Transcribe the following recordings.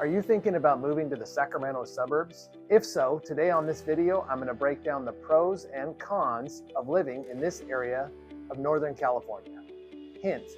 Are you thinking about moving to the Sacramento suburbs? If so, today on this video, I'm going to break down the pros and cons of living in this area of Northern California. Hint,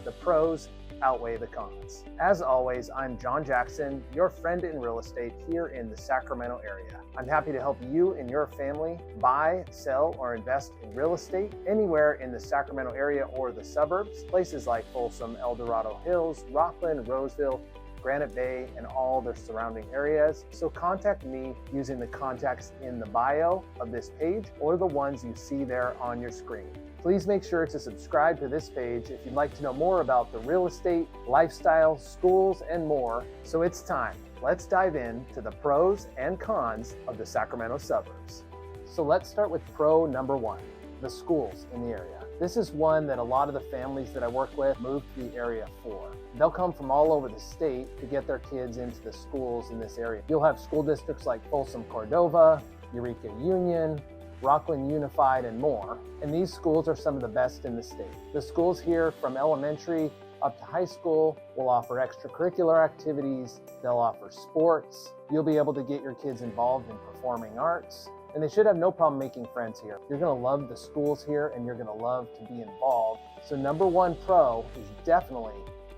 the pros outweigh the cons. As always, I'm John Jackson, your friend in real estate here in the Sacramento area. I'm happy to help you and your family buy, sell, or invest in real estate anywhere in the Sacramento area or the suburbs, places like Folsom, Dorado Hills, Rocklin, Roseville, Granite Bay, and all their surrounding areas. So contact me using the contacts in the bio of this page or the ones you see there on your screen. Please make sure to subscribe to this page if you'd like to know more about the real estate, lifestyle, schools, and more. So it's time. Let's dive into the pros and cons of the Sacramento suburbs. So let's start with pro number one, the schools in the area. This is one that a lot of the families that I work with move to the area for. They'll come from all over the state to get their kids into the schools in this area. You'll have school districts like Folsom Cordova, Eureka Union, Rocklin Unified, and more. And these schools are some of the best in the state. The schools here from elementary up to high school will offer extracurricular activities. They'll offer sports. You'll be able to get your kids involved in performing arts. And they should have no problem making friends here. You're gonna love the schools here and you're gonna love to be involved. So number one pro is definitely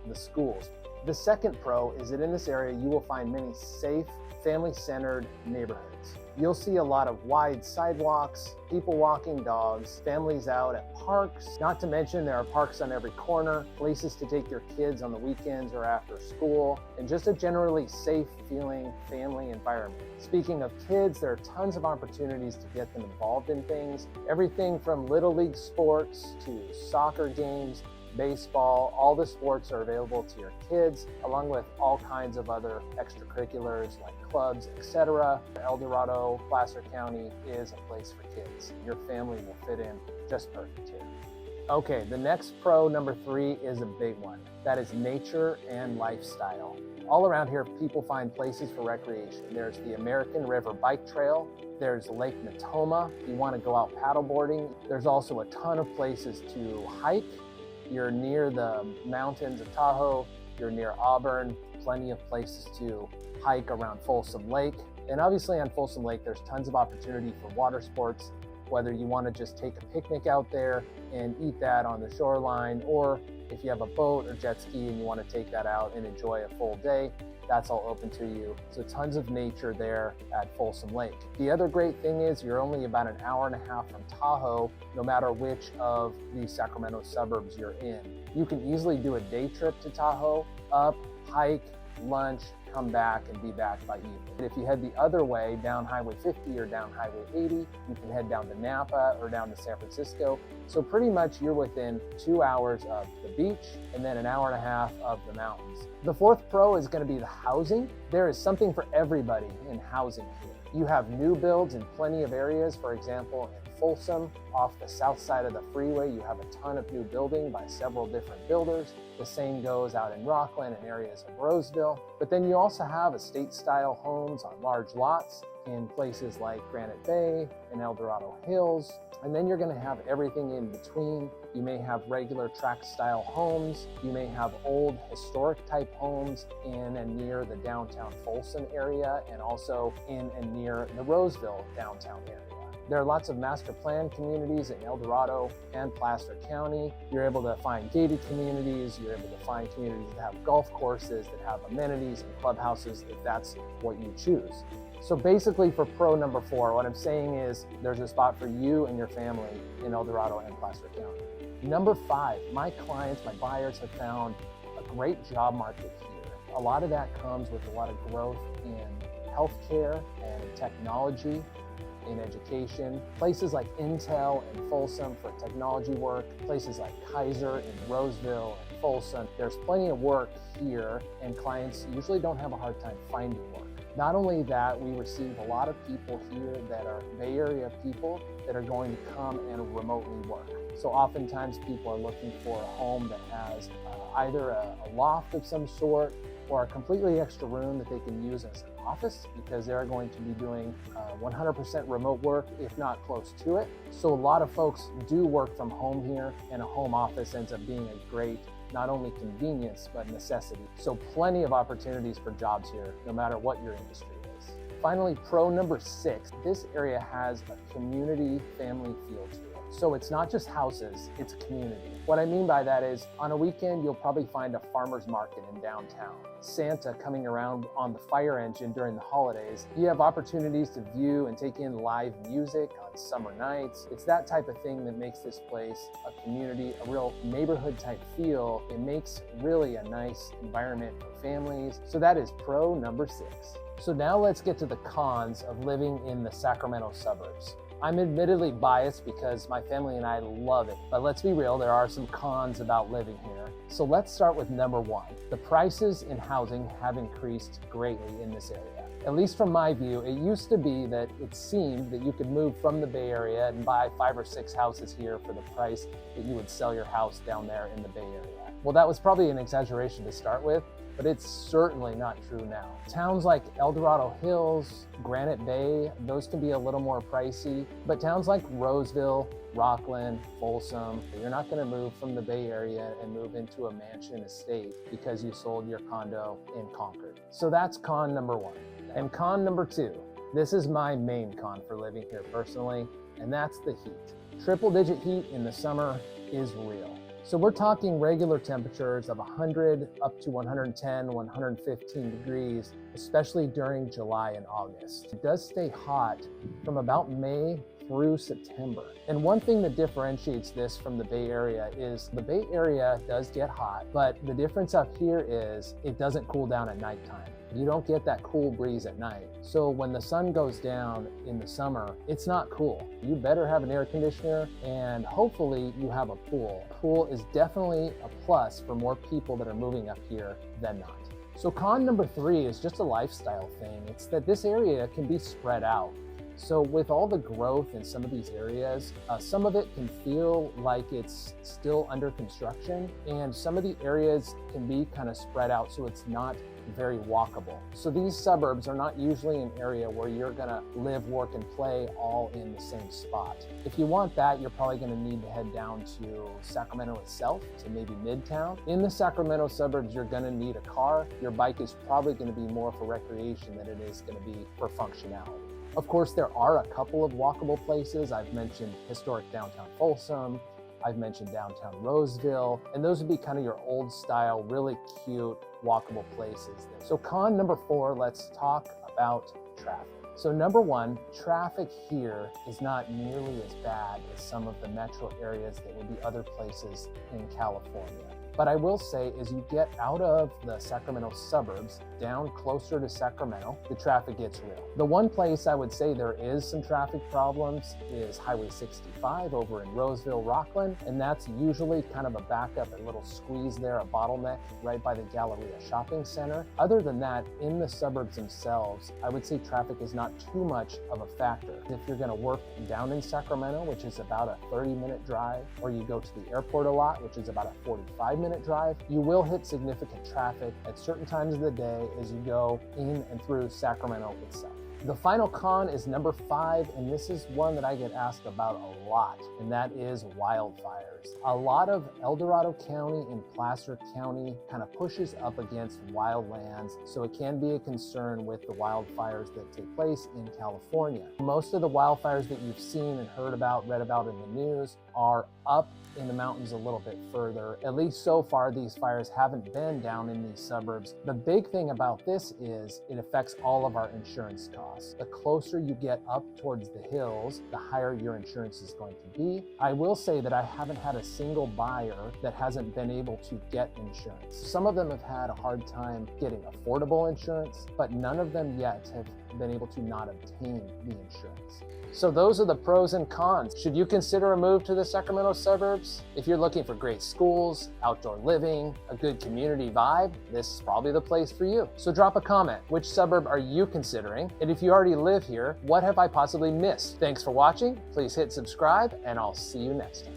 the schools. The second pro is that in this area, you will find many safe, family-centered neighborhoods. You'll see a lot of wide sidewalks, people walking dogs, families out at parks. Not to mention there are parks on every corner, places to take your kids on the weekends or after school, and just a generally safe feeling family environment. Speaking of kids, there are tons of opportunities to get them involved in things. Everything from little league sports to soccer games, baseball, all the sports are available to your kids, along with all kinds of other extracurriculars like clubs, etc. El Dorado, Placer County is a place for kids. Your family will fit in just perfect here. Okay, the next pro, number three, is a big one. That is nature and lifestyle. All around here, people find places for recreation. There's the American River Bike Trail. There's Lake Natoma if you want to go out paddleboarding. There's also a ton of places to hike. You're near the mountains of Tahoe, you're near Auburn, plenty of places to hike around Folsom Lake. And obviously on Folsom Lake, there's tons of opportunity for water sports, whether you want to just take a picnic out there and eat that on the shoreline, or if you have a boat or jet ski and you want to take that out and enjoy a full day, that's all open to you. So tons of nature there at Folsom Lake. The other great thing is you're only about an hour and a half from Tahoe, no matter which of the Sacramento suburbs you're in. You can easily do a day trip to Tahoe, up, hike, lunch, come back and be back by evening. If you head the other way, down Highway 50 or down Highway 80, you can head down to Napa or down to San Francisco. So pretty much you're within 2 hours of the beach and then an hour and a half of the mountains. The fourth pro is going to be the housing. There is something for everybody in housing here. You have new builds in plenty of areas. For example, in Folsom, off the south side of the freeway, you have a ton of new building by several different builders. The same goes out in Rocklin and areas of Roseville. But then you also have estate-style homes on large lots in places like Granite Bay and Dorado Hills. And then you're going to have everything in between. You may have regular tract-style homes. You may have old historic-type homes in and near the downtown Folsom area, and also in and near the Roseville downtown area. There are lots of master plan communities in El Dorado and Placer County. You're able to find gated communities. You're able to find communities that have golf courses, that have amenities and clubhouses, if that's what you choose. So basically for pro number four, what I'm saying is there's a spot for you and your family in El Dorado and Placer County. Number five, my clients, my buyers have found a great job market here. A lot of that comes with a lot of growth in healthcare and in technology, in education. Places like Intel and Folsom for technology work, places like Kaiser in Roseville and Folsom. There's plenty of work here and clients usually don't have a hard time finding work. Not only that, we receive a lot of people here that are Bay Area people that are going to come and remotely work. So oftentimes people are looking for a home that has either a loft of some sort or a completely extra room that they can use as an office, because they're going to be doing 100% remote work, if not close to it. So a lot of folks do work from home here, and a home office ends up being a great, not only convenience, but necessity. So plenty of opportunities for jobs here, no matter what your industry is. Finally, pro number 6, this area has a community family feel to it. So it's not just houses, it's a community. What I mean by that is, on a weekend, you'll probably find a farmer's market in downtown, Santa coming around on the fire engine during the holidays. You have opportunities to view and take in live music on summer nights. It's that type of thing that makes this place a community, a real neighborhood type feel. It makes really a nice environment for families. So that is pro number 6. So now let's get to the cons of living in the Sacramento suburbs. I'm admittedly biased because my family and I love it, but let's be real, there are some cons about living here. So let's start with number 1. The prices in housing have increased greatly in this area. At least from my view, it used to be that it seemed that you could move from the Bay Area and buy 5 or 6 houses here for the price that you would sell your house down there in the Bay Area. Well, that was probably an exaggeration to start with, but it's certainly not true now. Towns like Dorado Hills, Granite Bay, those can be a little more pricey, but towns like Roseville, Rocklin, Folsom, you're not gonna move from the Bay Area and move into a mansion estate because you sold your condo in Concord. So that's con number 1. And con number 2, this is my main con for living here personally, and that's the heat. Triple-digit heat in the summer is real. So we're talking regular temperatures of 100 up to 110, 115 degrees, especially during July and August. It does stay hot from about May through September. And one thing that differentiates this from the Bay Area is the Bay Area does get hot, but the difference up here is it doesn't cool down at nighttime. You don't get that cool breeze at night. So when the sun goes down in the summer, it's not cool. You better have an air conditioner, and hopefully you have a pool. A pool is definitely a plus for more people that are moving up here than not. So con number 3 is just a lifestyle thing. It's that this area can be spread out. So with all the growth in some of these areas, some of it can feel like it's still under construction, and some of the areas can be kind of spread out, so it's not very walkable. So these suburbs are not usually an area where you're gonna live, work, and play all in the same spot. If you want that, you're probably gonna need to head down to Sacramento itself, to maybe Midtown. In the Sacramento suburbs, you're gonna need a car. Your bike is probably gonna be more for recreation than it is gonna be for functionality. Of course, there are a couple of walkable places. I've mentioned historic downtown Folsom, I've mentioned downtown Roseville, and those would be kind of your old style, really cute, walkable places. So con number 4, let's talk about traffic. So number 1, traffic here is not nearly as bad as some of the metro areas that would be other places in California. But I will say, as you get out of the Sacramento suburbs, down closer to Sacramento, the traffic gets real. The one place I would say there is some traffic problems is Highway 65 over in Roseville, Rocklin, and that's usually kind of a backup, a little squeeze there, a bottleneck right by the Galleria Shopping Center. Other than that, in the suburbs themselves, I would say traffic is not too much of a factor. If you're gonna work down in Sacramento, which is about a 30-minute drive, or you go to the airport a lot, which is about a 45-minute drive, you will hit significant traffic at certain times of the day as you go in and through Sacramento itself. The final con is number 5, and this is one that I get asked about a lot, and that is wildfires. A lot of El Dorado County and Placer County kind of pushes up against wildlands, so it can be a concern with the wildfires that take place in California. Most of the wildfires that you've seen and heard about, read about in the news, are up in the mountains a little bit further. At least so far, these fires haven't been down in these suburbs. The big thing about this is it affects all of our insurance costs. The closer you get up towards the hills, the higher your insurance is going to be. I will say that I haven't had a single buyer that hasn't been able to get insurance. Some of them have had a hard time getting affordable insurance, but none of them yet have been able to not obtain the insurance. So those are the pros and cons. Should you consider a move to the Sacramento suburbs? If you're looking for great schools, outdoor living, a good community vibe, this is probably the place for you. So drop a comment. Which suburb are you considering? And if you already live here, what have I possibly missed? Thanks for watching. Please hit subscribe, and I'll see you next time.